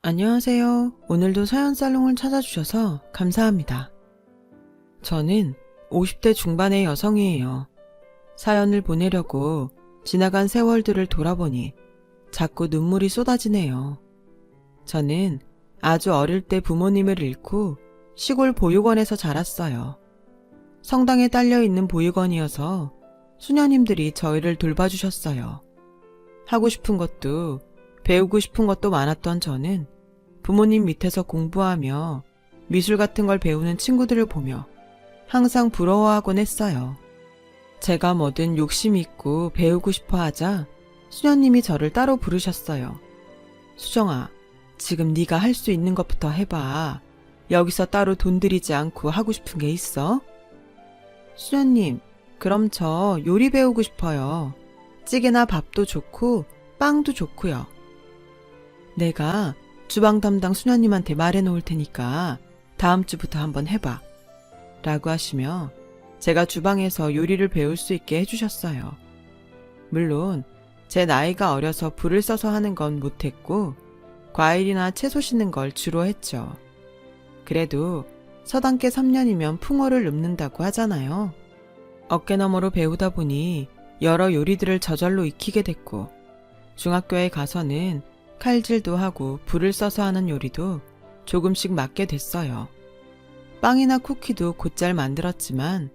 안녕하세요. 오늘도 사연살롱을 찾아주셔서 감사합니다. 저는 50대 중반의 여성이에요. 사연을 보내려고 지나간 세월들을 돌아보니 자꾸 눈물이 쏟아지네요. 저는 아주 어릴 때 부모님을 잃고 시골 보육원에서 자랐어요. 성당에 딸려있는 보육원이어서 수녀님들이 저희를 돌봐주셨어요. 하고 싶은 것도 배우고 싶은 것도 많았던 저는 부모님 밑에서 공부하며 미술 같은 걸 배우는 친구들을 보며 항상 부러워하곤 했어요. 제가 뭐든 욕심 있고 배우고 싶어 하자 수녀님이 저를 따로 부르셨어요. 수정아, 지금 네가 할 수 있는 것부터 해봐. 여기서 따로 돈 들이지 않고 하고 싶은 게 있어? 수녀님, 그럼 저 요리 배우고 싶어요. 찌개나 밥도 좋고 빵도 좋고요. 내가 주방 담당 수녀님한테 말해놓을 테니까 다음 주부터 한번 해봐. 라고 하시며 제가 주방에서 요리를 배울 수 있게 해주셨어요. 물론 제 나이가 어려서 불을 써서 하는 건 못했고 과일이나 채소 씻는 걸 주로 했죠. 그래도 서당계 3년이면 풍어를 읊는다고 하잖아요. 어깨너머로 배우다 보니 여러 요리들을 저절로 익히게 됐고 중학교에 가서는 칼질도 하고 불을 써서 하는 요리도 조금씩 맡게 됐어요. 빵이나 쿠키도 곧잘 만들었지만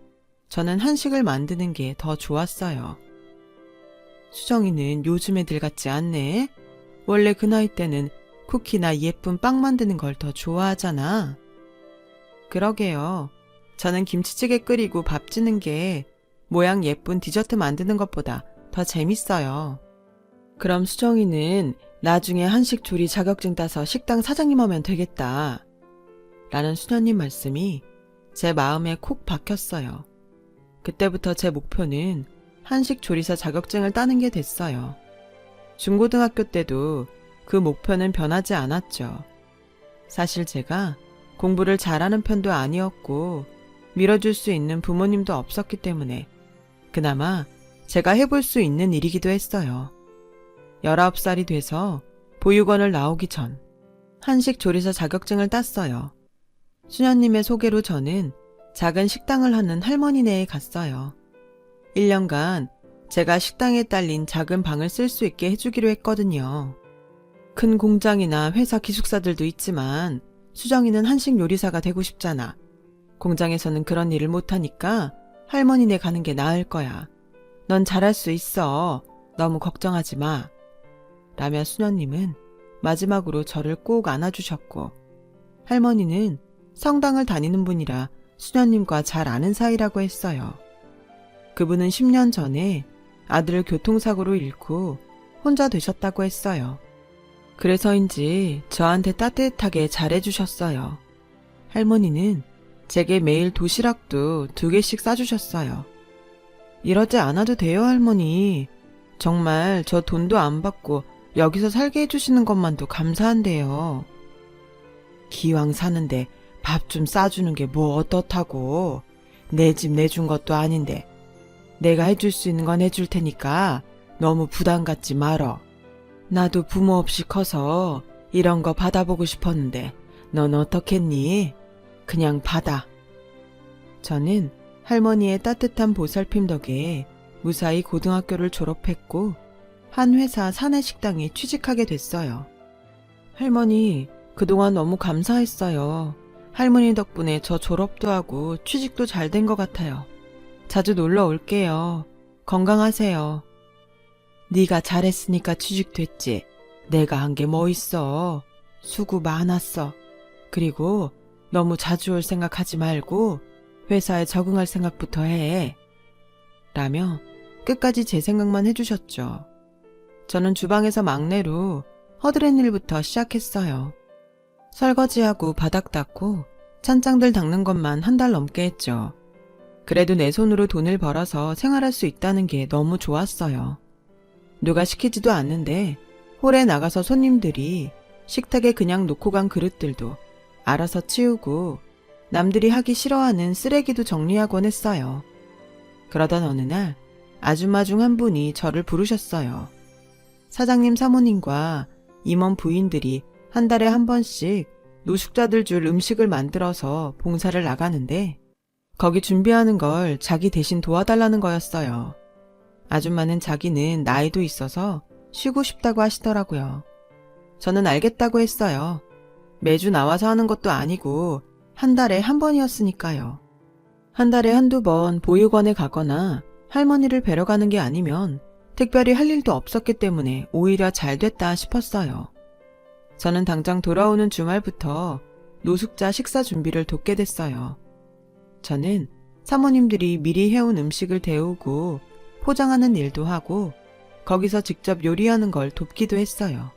저는 한식을 만드는 게 더 좋았어요. 수정이는 요즘 애들 같지 않네? 원래 그 나이 때는 쿠키나 예쁜 빵 만드는 걸 더 좋아하잖아. 그러게요. 저는 김치찌개 끓이고 밥 짓는 게 모양 예쁜 디저트 만드는 것보다 더 재밌어요. 그럼 수정이는 나중에 한식 조리 자격증 따서 식당 사장님 하면 되겠다. 라는 수녀님 말씀이 제 마음에 콕 박혔어요. 그때부터 제 목표는 한식 조리사 자격증을 따는 게 됐어요. 중고등학교 때도 그 목표는 변하지 않았죠. 사실 제가 공부를 잘하는 편도 아니었고 밀어줄 수 있는 부모님도 없었기 때문에 그나마 제가 해볼 수 있는 일이기도 했어요. 19살이 돼서 보육원을 나오기 전 한식 조리사 자격증을 땄어요. 수녀님의 소개로 저는 작은 식당을 하는 할머니네에 갔어요. 1년간 제가 식당에 딸린 작은 방을 쓸 수 있게 해주기로 했거든요. 큰 공장이나 회사 기숙사들도 있지만 수정이는 한식 요리사가 되고 싶잖아. 공장에서는 그런 일을 못하니까 할머니네 가는 게 나을 거야. 넌 잘할 수 있어. 너무 걱정하지 마. 라며 수녀님은 마지막으로 저를 꼭 안아주셨고 할머니는 성당을 다니는 분이라 수녀님과 잘 아는 사이라고 했어요. 그분은 10년 전에 아들을 교통사고로 잃고 혼자 되셨다고 했어요. 그래서인지 저한테 따뜻하게 잘해주셨어요. 할머니는 제게 매일 도시락도 2개씩 싸주셨어요. 이러지 않아도 돼요, 할머니. 정말 저 돈도 안 받고 여기서 살게 해주시는 것만도 감사한데요. 기왕 사는데 밥 좀 싸주는 게 뭐 어떻다고. 내 집 내준 것도 아닌데. 내가 해줄 수 있는 건 해줄 테니까 너무 부담 갖지 말어. 나도 부모 없이 커서 이런 거 받아보고 싶었는데 넌 어떻겠니? 그냥 받아. 저는 할머니의 따뜻한 보살핌 덕에 무사히 고등학교를 졸업했고 한 회사 사내식당에 취직하게 됐어요. 할머니, 그동안 너무 감사했어요. 할머니 덕분에 저 졸업도 하고 취직도 잘 된 것 같아요. 자주 놀러 올게요. 건강하세요. 네가 잘했으니까 취직됐지. 내가 한 게 뭐 있어. 수고 많았어. 그리고 너무 자주 올 생각하지 말고 회사에 적응할 생각부터 해. 라며 끝까지 제 생각만 해주셨죠. 저는 주방에서 막내로 허드렛 일부터 시작했어요. 설거지하고 바닥 닦고 찬장들 닦는 것만 1달 넘게 했죠. 그래도 내 손으로 돈을 벌어서 생활할 수 있다는 게 너무 좋았어요. 누가 시키지도 않는데 홀에 나가서 손님들이 식탁에 그냥 놓고 간 그릇들도 알아서 치우고 남들이 하기 싫어하는 쓰레기도 정리하곤 했어요. 그러던 어느 날 아줌마 중 한 분이 저를 부르셨어요. 사장님 사모님과 임원 부인들이 한 달에 한 번씩 노숙자들 줄 음식을 만들어서 봉사를 나가는데 거기 준비하는 걸 자기 대신 도와달라는 거였어요. 아줌마는 자기는 나이도 있어서 쉬고 싶다고 하시더라고요. 저는 알겠다고 했어요. 매주 나와서 하는 것도 아니고 한 달에 한 번이었으니까요. 한 달에 한두 번 보육원에 가거나 할머니를 뵈러 가는 게 아니면 특별히 할 일도 없었기 때문에 오히려 잘 됐다 싶었어요. 저는 당장 돌아오는 주말부터 노숙자 식사 준비를 돕게 됐어요. 저는 사모님들이 미리 해온 음식을 데우고 포장하는 일도 하고 거기서 직접 요리하는 걸 돕기도 했어요.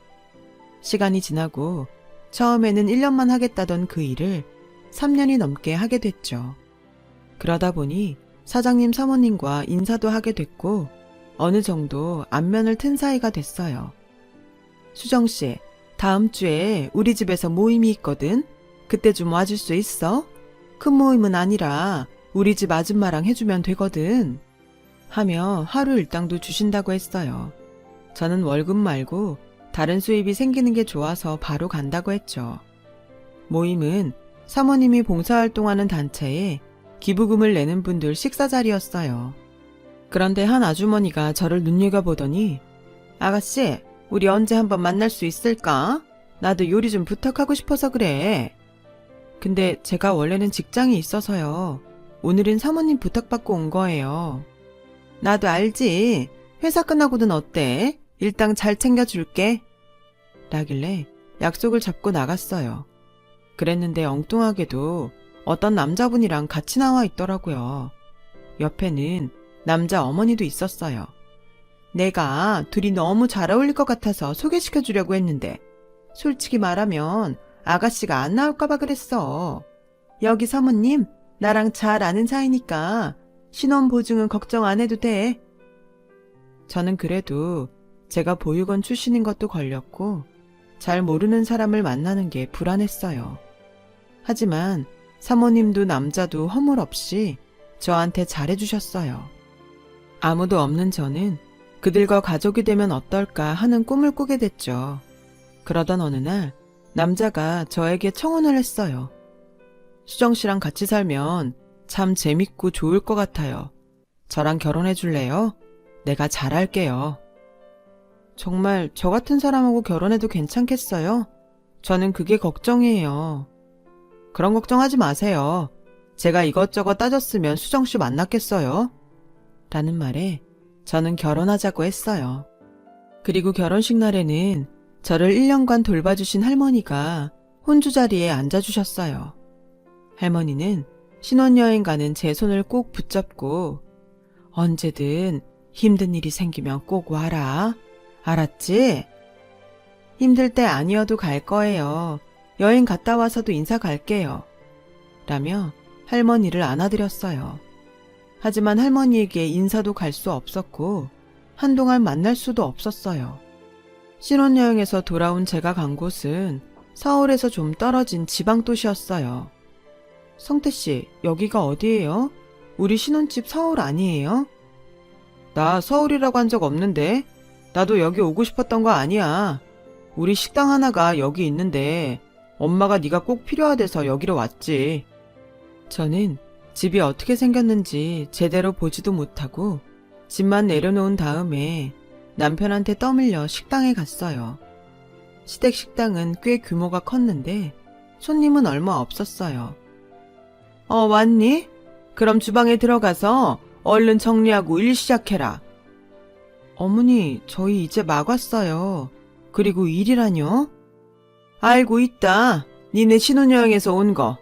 시간이 지나고 처음에는 1년만 하겠다던 그 일을 3년이 넘게 하게 됐죠. 그러다 보니 사장님 사모님과 인사도 하게 됐고 어느 정도 안면을 튼 사이가 됐어요. 수정씨, 다음 주에 우리 집에서 모임이 있거든? 그때 좀 와줄 수 있어? 큰 모임은 아니라 우리 집 아줌마랑 해주면 되거든. 하며 하루 일당도 주신다고 했어요. 저는 월급 말고 다른 수입이 생기는 게 좋아서 바로 간다고 했죠. 모임은 사모님이 봉사활동하는 단체에 기부금을 내는 분들 식사 자리였어요. 그런데 한 아주머니가 저를 눈여겨보더니 아가씨, 우리 언제 한번 만날 수 있을까? 나도 요리 좀 부탁하고 싶어서 그래. 근데 제가 원래는 직장이 있어서요. 오늘은 사모님 부탁받고 온 거예요. 나도 알지. 회사 끝나고는 어때? 일당 잘 챙겨줄게. 라길래 약속을 잡고 나갔어요. 그랬는데 엉뚱하게도 어떤 남자분이랑 같이 나와 있더라고요. 옆에는 남자 어머니도 있었어요. 내가 둘이 너무 잘 어울릴 것 같아서 소개시켜 주려고 했는데 솔직히 말하면 아가씨가 안 나올까봐 그랬어. 여기 사모님 나랑 잘 아는 사이니까 신원보증은 걱정 안 해도 돼. 저는 그래도 제가 보육원 출신인 것도 걸렸고 잘 모르는 사람을 만나는 게 불안했어요. 하지만 사모님도 남자도 허물 없이 저한테 잘해주셨어요. 아무도 없는 저는 그들과 가족이 되면 어떨까 하는 꿈을 꾸게 됐죠. 그러던 어느 날 남자가 저에게 청혼을 했어요. 수정 씨랑 같이 살면 참 재밌고 좋을 것 같아요. 저랑 결혼해 줄래요? 내가 잘할게요. 정말 저 같은 사람하고 결혼해도 괜찮겠어요? 저는 그게 걱정이에요. 그런 걱정하지 마세요. 제가 이것저것 따졌으면 수정 씨 만났겠어요? 라는 말에 저는 결혼하자고 했어요. 그리고 결혼식 날에는 저를 1년간 돌봐주신 할머니가 혼주 자리에 앉아주셨어요. 할머니는 신혼여행 가는 제 손을 꼭 붙잡고 언제든 힘든 일이 생기면 꼭 와라. 알았지? 힘들 때 아니어도 갈 거예요. 여행 갔다 와서도 인사 갈게요. 라며 할머니를 안아드렸어요. 하지만 할머니에게 인사도 갈 수 없었고 한동안 만날 수도 없었어요. 신혼여행에서 돌아온 제가 간 곳은 서울에서 좀 떨어진 지방도시였어요. 성태씨, 여기가 어디예요? 우리 신혼집 서울 아니에요? 나 서울이라고 한 적 없는데. 나도 여기 오고 싶었던 거 아니야. 우리 식당 하나가 여기 있는데 엄마가 네가 꼭 필요하대서 여기로 왔지. 저는 집이 어떻게 생겼는지 제대로 보지도 못하고 집만 내려놓은 다음에 남편한테 떠밀려 식당에 갔어요. 시댁 식당은 꽤 규모가 컸는데 손님은 얼마 없었어요. 왔니? 그럼 주방에 들어가서 얼른 정리하고 일 시작해라. 어머니, 저희 이제 막 왔어요. 그리고 일이라뇨? 알고 있다. 니네 신혼여행에서 온 거.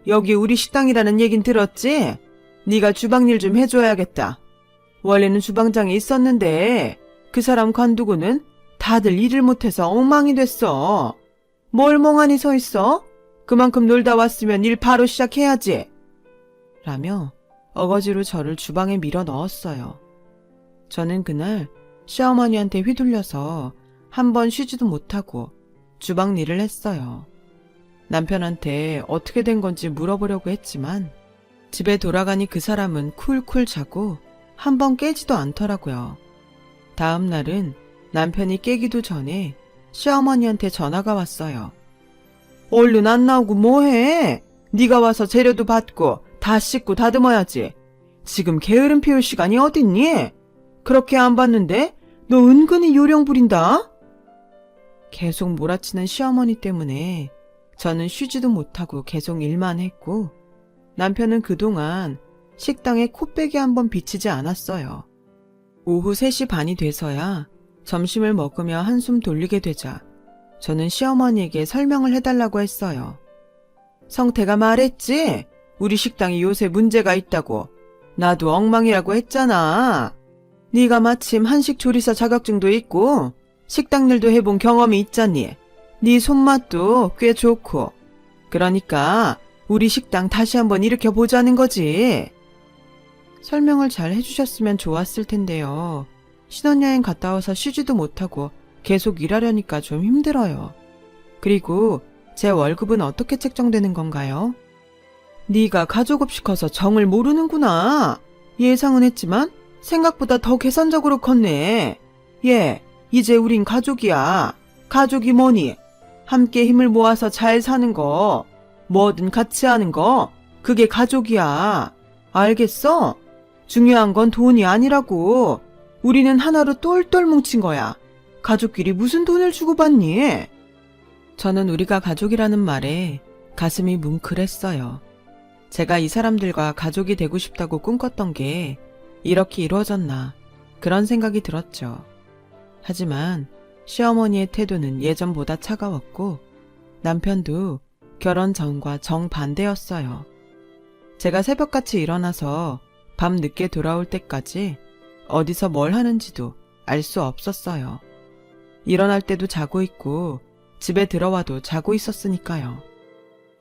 여기 우리 식당이라는 얘긴 들었지? 네가 주방일 좀 해줘야겠다. 원래는 주방장이 있었는데 그 사람 관두고는 다들 일을 못해서 엉망이 됐어. 뭘 멍하니 서 있어? 그만큼 놀다 왔으면 일 바로 시작해야지. 라며 어거지로 저를 주방에 밀어 넣었어요. 저는 그날 시어머니한테 휘둘려서 한 번 쉬지도 못하고 주방 일을 했어요. 남편한테 어떻게 된 건지 물어보려고 했지만 집에 돌아가니 그 사람은 쿨쿨 자고 한 번 깨지도 않더라고요. 다음 날은 남편이 깨기도 전에 시어머니한테 전화가 왔어요. 얼른 안 나오고 뭐해? 네가 와서 재료도 받고 다 씻고 다듬어야지. 지금 게으름 피울 시간이 어딨니? 그렇게 안 봤는데 너 은근히 요령 부린다? 계속 몰아치는 시어머니 때문에 저는 쉬지도 못하고 계속 일만 했고 남편은 그동안 식당에 코빼기 한번 비치지 않았어요. 오후 3시 반이 돼서야 점심을 먹으며 한숨 돌리게 되자 저는 시어머니에게 설명을 해달라고 했어요. 성태가 말했지? 우리 식당이 요새 문제가 있다고. 나도 엉망이라고 했잖아. 네가 마침 한식 조리사 자격증도 있고 식당 일도 해본 경험이 있잖니. 네 손맛도 꽤 좋고. 그러니까 우리 식당 다시 한번 일으켜보자는 거지. 설명을 잘 해주셨으면 좋았을 텐데요. 신혼여행 갔다 와서 쉬지도 못하고 계속 일하려니까 좀 힘들어요. 그리고 제 월급은 어떻게 책정되는 건가요? 네가 가족 없이 커서 정을 모르는구나. 예상은 했지만 생각보다 더 계산적으로 컸네. 이제 우린 가족이야. 가족이 뭐니? 함께 힘을 모아서 잘 사는 거, 뭐든 같이 하는 거, 그게 가족이야. 알겠어? 중요한 건 돈이 아니라고. 우리는 하나로 똘똘 뭉친 거야. 가족끼리 무슨 돈을 주고받니? 저는 우리가 가족이라는 말에 가슴이 뭉클했어요. 제가 이 사람들과 가족이 되고 싶다고 꿈꿨던 게 이렇게 이루어졌나 그런 생각이 들었죠. 하지만 시어머니의 태도는 예전보다 차가웠고 남편도 결혼 전과 정반대였어요. 제가 새벽같이 일어나서 밤 늦게 돌아올 때까지 어디서 뭘 하는지도 알 수 없었어요. 일어날 때도 자고 있고 집에 들어와도 자고 있었으니까요.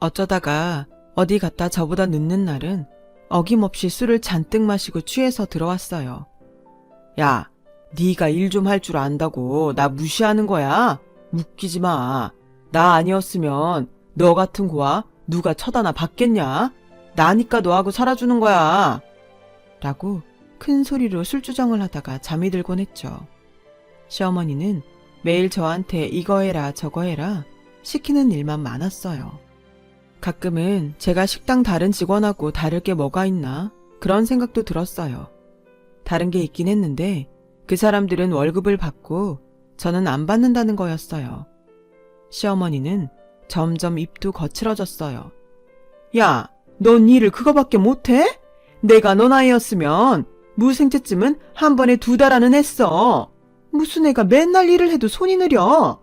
어쩌다가 어디 갔다 저보다 늦는 날은 어김없이 술을 잔뜩 마시고 취해서 들어왔어요. 야, 네가 일 좀 할 줄 안다고 나 무시하는 거야? 웃기지 마. 나 아니었으면 너 같은 고아 누가 쳐다나 받겠냐? 나니까 너하고 살아주는 거야. 라고 큰 소리로 술주정을 하다가 잠이 들곤 했죠. 시어머니는 매일 저한테 이거 해라 저거 해라 시키는 일만 많았어요. 가끔은 제가 식당 다른 직원하고 다를 게 뭐가 있나 그런 생각도 들었어요. 다른 게 있긴 했는데 그 사람들은 월급을 받고 저는 안 받는다는 거였어요. 시어머니는 점점 입도 거칠어졌어요. 야, 넌 일을 그거밖에 못해? 내가 너 나이였으면 무생채쯤은 한 번에 2달 안은 했어. 무슨 애가 맨날 일을 해도 손이 느려.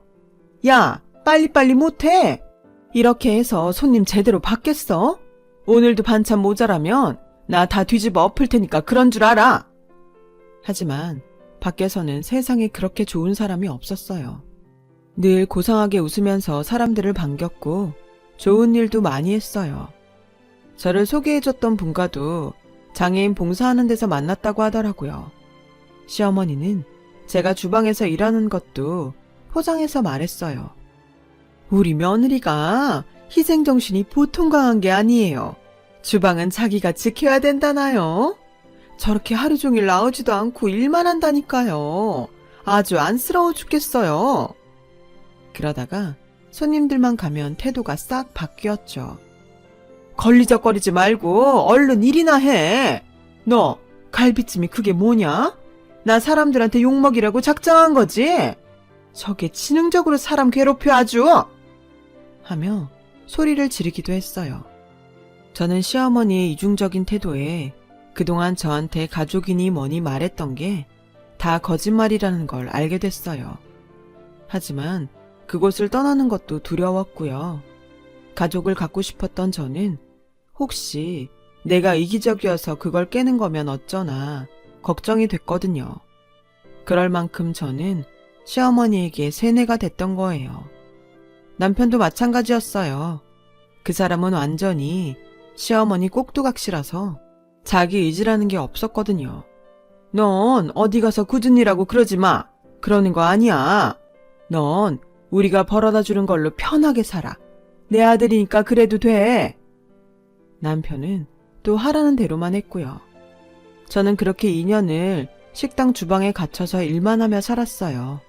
야, 빨리빨리 못해. 이렇게 해서 손님 제대로 받겠어? 오늘도 반찬 모자라면 나 다 뒤집어 엎을 테니까 그런 줄 알아. 하지만 밖에서는 세상에 그렇게 좋은 사람이 없었어요. 늘 고상하게 웃으면서 사람들을 반겼고 좋은 일도 많이 했어요. 저를 소개해줬던 분과도 장애인 봉사하는 데서 만났다고 하더라고요. 시어머니는 제가 주방에서 일하는 것도 포장해서 말했어요. 우리 며느리가 희생정신이 보통 강한 게 아니에요. 주방은 자기가 지켜야 된다나요? 저렇게 하루 종일 나오지도 않고 일만 한다니까요. 아주 안쓰러워 죽겠어요. 그러다가 손님들만 가면 태도가 싹 바뀌었죠. 걸리적거리지 말고 얼른 일이나 해. 너 갈비찜이 그게 뭐냐? 나 사람들한테 욕먹이라고 작정한 거지? 저게 지능적으로 사람 괴롭혀 아주! 하며 소리를 지르기도 했어요. 저는 시어머니의 이중적인 태도에 그동안 저한테 가족이니 뭐니 말했던 게 다 거짓말이라는 걸 알게 됐어요. 하지만 그곳을 떠나는 것도 두려웠고요. 가족을 갖고 싶었던 저는 혹시 내가 이기적이어서 그걸 깨는 거면 어쩌나 걱정이 됐거든요. 그럴 만큼 저는 시어머니에게 세뇌가 됐던 거예요. 남편도 마찬가지였어요. 그 사람은 완전히 시어머니 꼭두각시라서 자기 의지라는 게 없었거든요. 넌 어디 가서 굳은 일하고 그러지 마. 그러는 거 아니야. 넌 우리가 벌어다 주는 걸로 편하게 살아. 내 아들이니까 그래도 돼. 남편은 또 하라는 대로만 했고요. 저는 그렇게 2년을 식당 주방에 갇혀서 일만 하며 살았어요.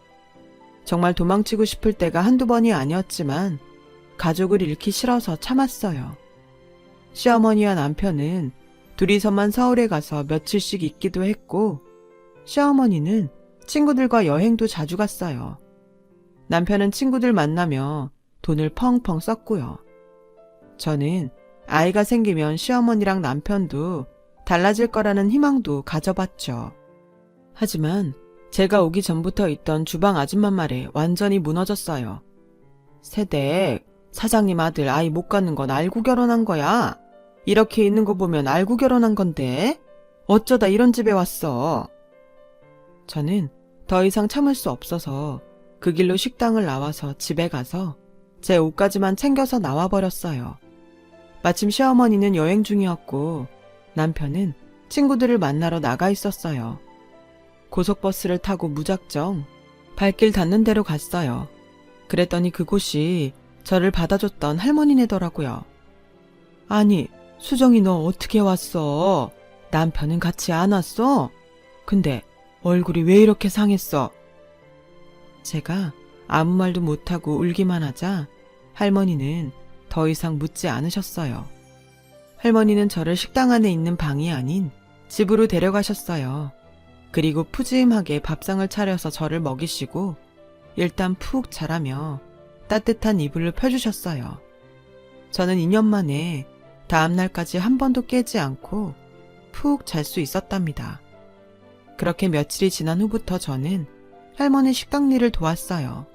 정말 도망치고 싶을 때가 한두 번이 아니었지만 가족을 잃기 싫어서 참았어요. 시어머니와 남편은 둘이서만 서울에 가서 며칠씩 있기도 했고, 시어머니는 친구들과 여행도 자주 갔어요. 남편은 친구들 만나며 돈을 펑펑 썼고요. 저는 아이가 생기면 시어머니랑 남편도 달라질 거라는 희망도 가져봤죠. 하지만 제가 오기 전부터 있던 주방 아줌마 말에 완전히 무너졌어요. 세댁, 사장님 아들 아이 못 갖는 건 알고 결혼한 거야. 이렇게 있는 거 보면 알고 결혼한 건데 어쩌다 이런 집에 왔어. 저는 더 이상 참을 수 없어서 그 길로 식당을 나와서 집에 가서 제 옷까지만 챙겨서 나와버렸어요. 마침 시어머니는 여행 중이었고 남편은 친구들을 만나러 나가 있었어요. 고속버스를 타고 무작정 발길 닿는 데로 갔어요. 그랬더니 그곳이 저를 받아줬던 할머니네더라고요. 아니, 수정이 너 어떻게 왔어? 남편은 같이 안 왔어? 근데 얼굴이 왜 이렇게 상했어? 제가 아무 말도 못하고 울기만 하자 할머니는 더 이상 묻지 않으셨어요. 할머니는 저를 식당 안에 있는 방이 아닌 집으로 데려가셨어요. 그리고 푸짐하게 밥상을 차려서 저를 먹이시고 일단 푹 자라며 따뜻한 이불을 펴주셨어요. 저는 2년 만에 다음날까지 한 번도 깨지 않고 푹 잘 수 있었답니다. 그렇게 며칠이 지난 후부터 저는 할머니 식당 일을 도왔어요.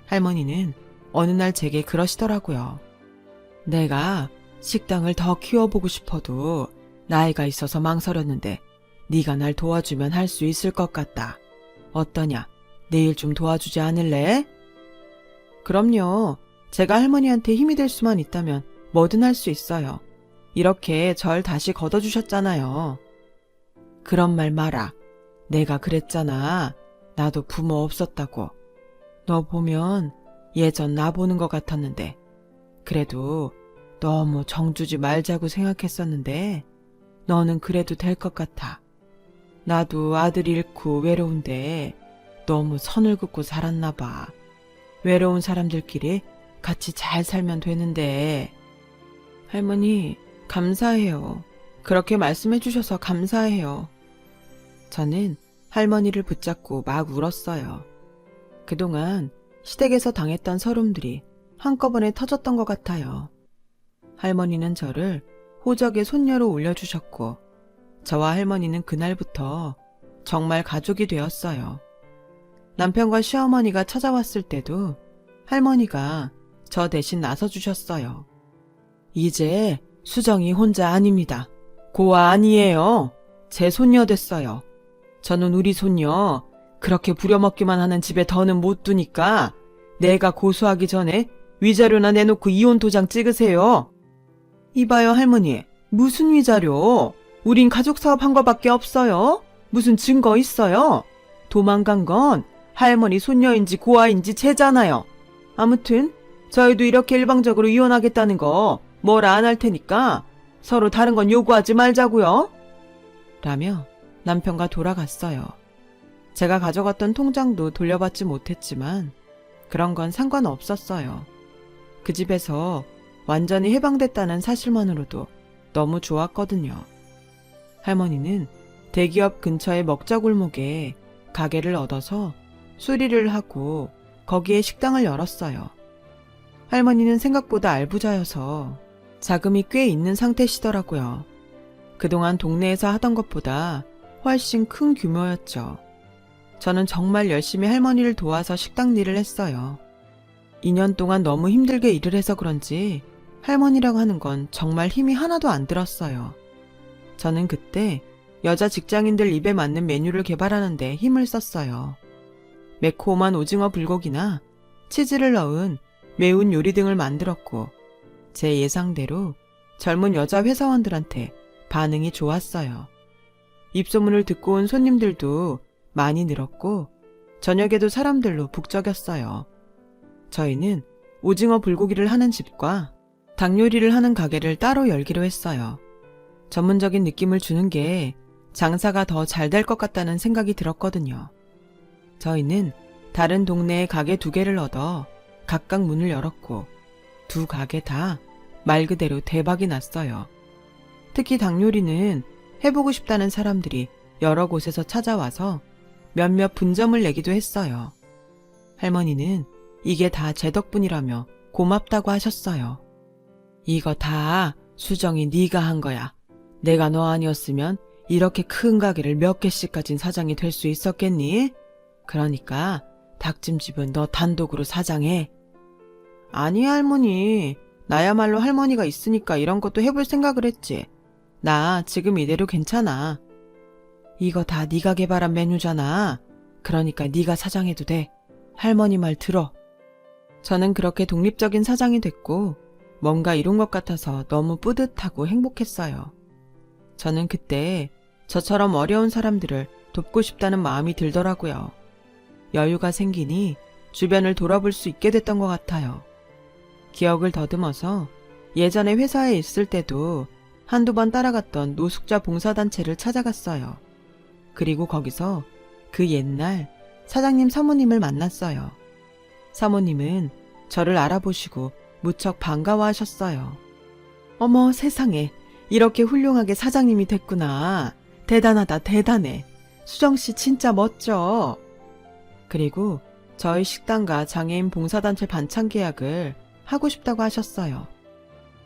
할머니는 어느 날 제게 그러시더라고요. 내가 식당을 더 키워보고 싶어도 나이가 있어서 망설였는데 네가 날 도와주면 할 수 있을 것 같다. 어떠냐? 내일 좀 도와주지 않을래? 그럼요. 제가 할머니한테 힘이 될 수만 있다면 뭐든 할 수 있어요. 이렇게 절 다시 걷어주셨잖아요. 그런 말 마라. 내가 그랬잖아. 나도 부모 없었다고. 너 보면 예전 나 보는 것 같았는데 그래도 너무 정주지 말자고 생각했었는데 너는 그래도 될 것 같아. 나도 아들 잃고 외로운데 너무 선을 긋고 살았나 봐. 외로운 사람들끼리 같이 잘 살면 되는데. 할머니, 감사해요. 그렇게 말씀해 주셔서 감사해요. 저는 할머니를 붙잡고 막 울었어요. 그동안 시댁에서 당했던 서름들이 한꺼번에 터졌던 것 같아요. 할머니는 저를 호적의 손녀로 올려주셨고 저와 할머니는 그날부터 정말 가족이 되었어요. 남편과 시어머니가 찾아왔을 때도 할머니가 저 대신 나서주셨어요. 이제 수정이 혼자 아닙니다. 고아 아니에요. 제 손녀 됐어요. 저는 우리 손녀 그렇게 부려먹기만 하는 집에 더는 못 두니까 내가 고소하기 전에 위자료나 내놓고 이혼 도장 찍으세요. 이봐요 할머니, 무슨 위자료? 우린 가족사업 한 거밖에 없어요. 무슨 증거 있어요? 도망간 건 할머니 손녀인지 고아인지 쟤잖아요. 아무튼 저희도 이렇게 일방적으로 이혼하겠다는 거 뭐라 안 할 테니까 서로 다른 건 요구하지 말자고요. 라며 남편과 돌아갔어요. 제가 가져갔던 통장도 돌려받지 못했지만 그런 건 상관없었어요. 그 집에서 완전히 해방됐다는 사실만으로도 너무 좋았거든요. 할머니는 대기업 근처의 먹자골목에 가게를 얻어서 수리를 하고 거기에 식당을 열었어요. 할머니는 생각보다 알부자여서 자금이 꽤 있는 상태시더라고요. 그동안 동네에서 하던 것보다 훨씬 큰 규모였죠. 저는 정말 열심히 할머니를 도와서 식당 일을 했어요. 2년 동안 너무 힘들게 일을 해서 그런지 할머니라고 하는 건 정말 힘이 하나도 안 들었어요. 저는 그때 여자 직장인들 입에 맞는 메뉴를 개발하는데 힘을 썼어요. 매콤한 오징어 불고기나 치즈를 넣은 매운 요리 등을 만들었고 제 예상대로 젊은 여자 회사원들한테 반응이 좋았어요. 입소문을 듣고 온 손님들도 많이 늘었고 저녁에도 사람들로 북적였어요. 저희는 오징어 불고기를 하는 집과 닭 요리를 하는 가게를 따로 열기로 했어요. 전문적인 느낌을 주는 게 장사가 더 잘 될 것 같다는 생각이 들었거든요. 저희는 다른 동네에 가게 2개를 얻어 각각 문을 열었고 두 가게 다 말 그대로 대박이 났어요. 특히 닭요리는 해보고 싶다는 사람들이 여러 곳에서 찾아와서 몇몇 분점을 내기도 했어요. 할머니는 이게 다 제 덕분이라며 고맙다고 하셨어요. 이거 다 수정이 네가 한 거야. 내가 너 아니었으면 이렇게 큰 가게를 몇 개씩 가진 사장이 될 수 있었겠니? 그러니까 닭찜집은 너 단독으로 사장해. 아니 할머니, 나야말로 할머니가 있으니까 이런 것도 해볼 생각을 했지. 나 지금 이대로 괜찮아. 이거 다 네가 개발한 메뉴잖아. 그러니까 네가 사장해도 돼. 할머니 말 들어. 저는 그렇게 독립적인 사장이 됐고 뭔가 이룬 것 같아서 너무 뿌듯하고 행복했어요. 저는 그때 저처럼 어려운 사람들을 돕고 싶다는 마음이 들더라고요. 여유가 생기니 주변을 돌아볼 수 있게 됐던 것 같아요. 기억을 더듬어서 예전에 회사에 있을 때도 한두 번 따라갔던 노숙자 봉사단체를 찾아갔어요. 그리고 거기서 그 옛날 사장님 사모님을 만났어요. 사모님은 저를 알아보시고 무척 반가워하셨어요. 어머 세상에, 이렇게 훌륭하게 사장님이 됐구나. 대단하다 대단해. 수정씨 진짜 멋져. 그리고 저희 식당과 장애인 봉사단체 반찬 계약을 하고 싶다고 하셨어요.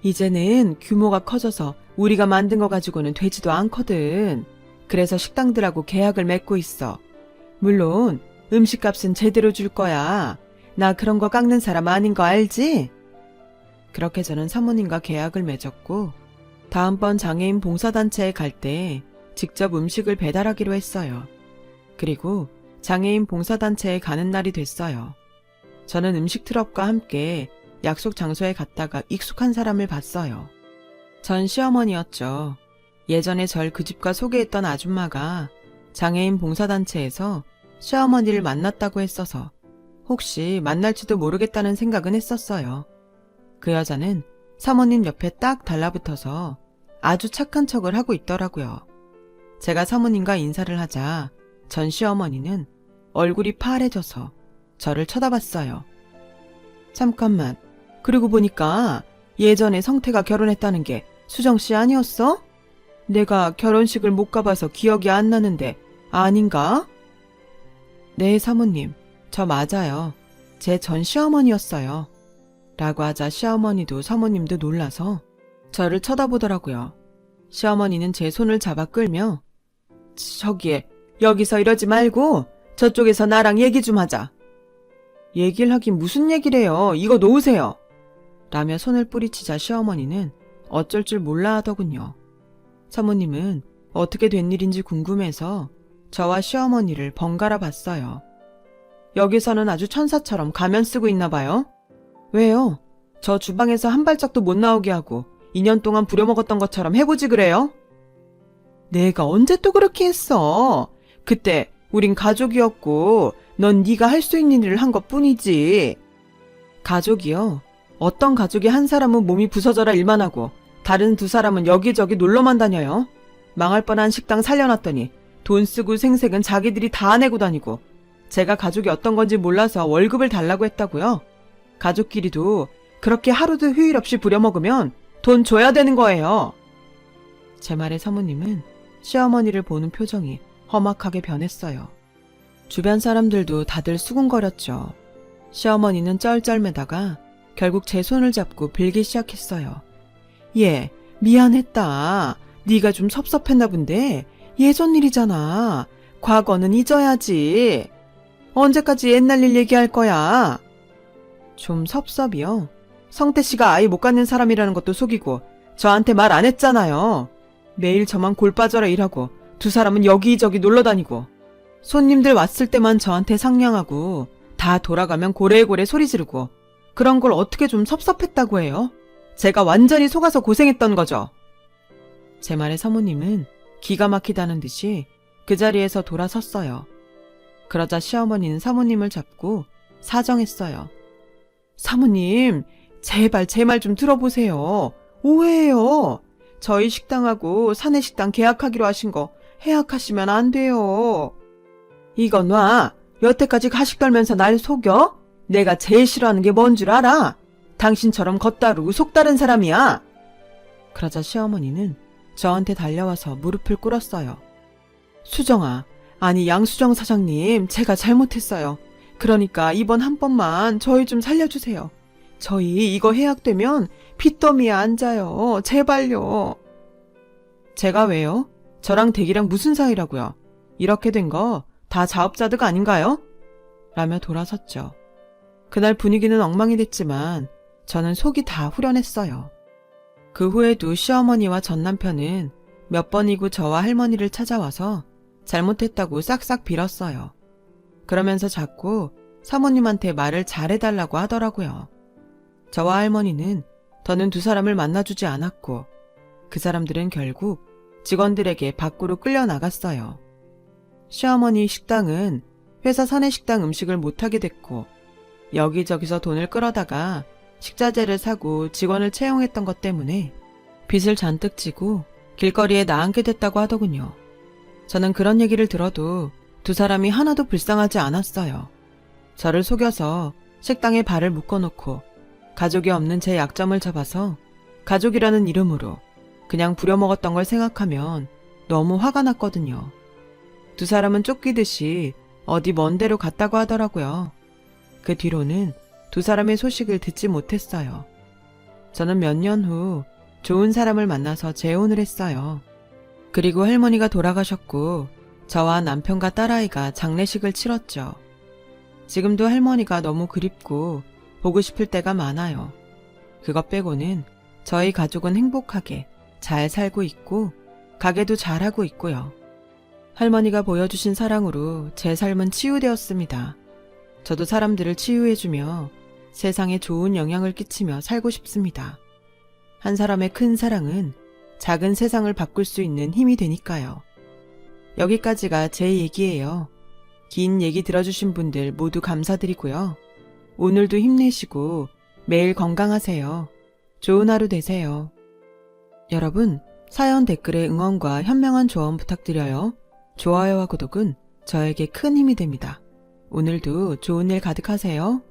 이제는 규모가 커져서 우리가 만든 거 가지고는 되지도 않거든. 그래서 식당들하고 계약을 맺고 있어. 물론 음식값은 제대로 줄 거야. 나 그런 거 깎는 사람 아닌 거 알지? 그렇게 저는 사모님과 계약을 맺었고 다음번 장애인 봉사단체에 갈 때 직접 음식을 배달하기로 했어요. 그리고 장애인 봉사단체에 가는 날이 됐어요. 저는 음식 트럭과 함께 약속 장소에 갔다가 익숙한 사람을 봤어요. 전 시어머니였죠. 예전에 절 그 집과 소개했던 아줌마가 장애인 봉사단체에서 시어머니를 만났다고 했어서 혹시 만날지도 모르겠다는 생각은 했었어요. 그 여자는 사모님 옆에 딱 달라붙어서 아주 착한 척을 하고 있더라고요. 제가 사모님과 인사를 하자 전 시어머니는 얼굴이 파래져서 저를 쳐다봤어요. 잠깐만, 그러고 보니까 예전에 성태가 결혼했다는 게 수정씨 아니었어? 내가 결혼식을 못 가봐서 기억이 안 나는데 아닌가? 네 사모님, 저 맞아요. 제 전 시어머니였어요. 라고 하자 시어머니도 사모님도 놀라서 저를 쳐다보더라고요. 시어머니는 제 손을 잡아 끌며 저기 여기서 이러지 말고 저쪽에서 나랑 얘기 좀 하자. 얘기를 하긴 무슨 얘기래요. 이거 놓으세요. 라며 손을 뿌리치자 시어머니는 어쩔 줄 몰라 하더군요. 사모님은 어떻게 된 일인지 궁금해서 저와 시어머니를 번갈아 봤어요. 여기서는 아주 천사처럼 가면 쓰고 있나 봐요. 왜요? 저 주방에서 한 발짝도 못 나오게 하고 2년 동안 부려먹었던 것처럼 해보지 그래요? 내가 언제 또 그렇게 했어? 그때 우린 가족이었고 넌 네가 할 수 있는 일을 한 것뿐이지. 가족이요? 어떤 가족이 한 사람은 몸이 부서져라 일만 하고 다른 두 사람은 여기저기 놀러만 다녀요? 망할 뻔한 식당 살려놨더니 돈 쓰고 생색은 자기들이 다 내고 다니고 제가 가족이 어떤 건지 몰라서 월급을 달라고 했다고요? 가족끼리도 그렇게 하루도 휴일 없이 부려먹으면 돈 줘야 되는 거예요. 제 말에 사모님은 시어머니를 보는 표정이 험악하게 변했어요. 주변 사람들도 다들 수군거렸죠. 시어머니는 쩔쩔매다가 결국 제 손을 잡고 빌기 시작했어요. 얘, 미안했다. 네가 좀 섭섭했나 본데 예전 일이잖아. 과거는 잊어야지. 언제까지 옛날 일 얘기할 거야? 좀 섭섭이요. 성태 씨가 아이 못 갖는 사람이라는 것도 속이고 저한테 말 안 했잖아요. 매일 저만 골 빠져라 일하고 두 사람은 여기저기 놀러 다니고 손님들 왔을 때만 저한테 상냥하고 다 돌아가면 고래고래 소리 지르고 그런 걸 어떻게 좀 섭섭했다고 해요? 제가 완전히 속아서 고생했던 거죠. 제 말에 사모님은 기가 막히다는 듯이 그 자리에서 돌아섰어요. 그러자 시어머니는 사모님을 잡고 사정했어요. 사모님, 제발 제 말 좀 들어보세요. 오해해요. 저희 식당하고 사내식당 계약하기로 하신 거 해약하시면 안 돼요. 이거 놔. 여태까지 가식 떨면서 날 속여? 내가 제일 싫어하는 게 뭔 줄 알아? 당신처럼 겉다르고 속다른 사람이야. 그러자 시어머니는 저한테 달려와서 무릎을 꿇었어요. 수정아, 아니 양수정 사장님, 제가 잘못했어요. 그러니까 이번 한 번만 저희 좀 살려주세요. 저희 이거 해약되면 빚더미에 앉아요. 제발요. 제가 왜요? 저랑 댁이랑 무슨 사이라고요? 이렇게 된 거 다 자업자득 아닌가요? 라며 돌아섰죠. 그날 분위기는 엉망이 됐지만 저는 속이 다 후련했어요. 그 후에도 시어머니와 전 남편은 몇 번이고 저와 할머니를 찾아와서 잘못했다고 싹싹 빌었어요. 그러면서 자꾸 사모님한테 말을 잘해달라고 하더라고요. 저와 할머니는 더는 두 사람을 만나주지 않았고 그 사람들은 결국 직원들에게 밖으로 끌려 나갔어요. 시어머니 식당은 회사 사내식당 음식을 못하게 됐고 여기저기서 돈을 끌어다가 식자재를 사고 직원을 채용했던 것 때문에 빚을 잔뜩 지고 길거리에 나앉게 됐다고 하더군요. 저는 그런 얘기를 들어도 두 사람이 하나도 불쌍하지 않았어요. 저를 속여서 식당에 발을 묶어놓고 가족이 없는 제 약점을 잡아서 가족이라는 이름으로 그냥 부려먹었던 걸 생각하면 너무 화가 났거든요. 두 사람은 쫓기듯이 어디 먼 데로 갔다고 하더라고요. 그 뒤로는 두 사람의 소식을 듣지 못했어요. 저는 몇 년 후 좋은 사람을 만나서 재혼을 했어요. 그리고 할머니가 돌아가셨고 저와 남편과 딸아이가 장례식을 치렀죠. 지금도 할머니가 너무 그립고 보고 싶을 때가 많아요. 그것 빼고는 저희 가족은 행복하게 잘 살고 있고 가게도 잘하고 있고요. 할머니가 보여주신 사랑으로 제 삶은 치유되었습니다. 저도 사람들을 치유해주며 세상에 좋은 영향을 끼치며 살고 싶습니다. 한 사람의 큰 사랑은 작은 세상을 바꿀 수 있는 힘이 되니까요. 여기까지가 제 얘기예요. 긴 얘기 들어주신 분들 모두 감사드리고요. 오늘도 힘내시고 매일 건강하세요. 좋은 하루 되세요. 여러분, 사연 댓글에 응원과 현명한 조언 부탁드려요. 좋아요와 구독은 저에게 큰 힘이 됩니다. 오늘도 좋은 일 가득하세요.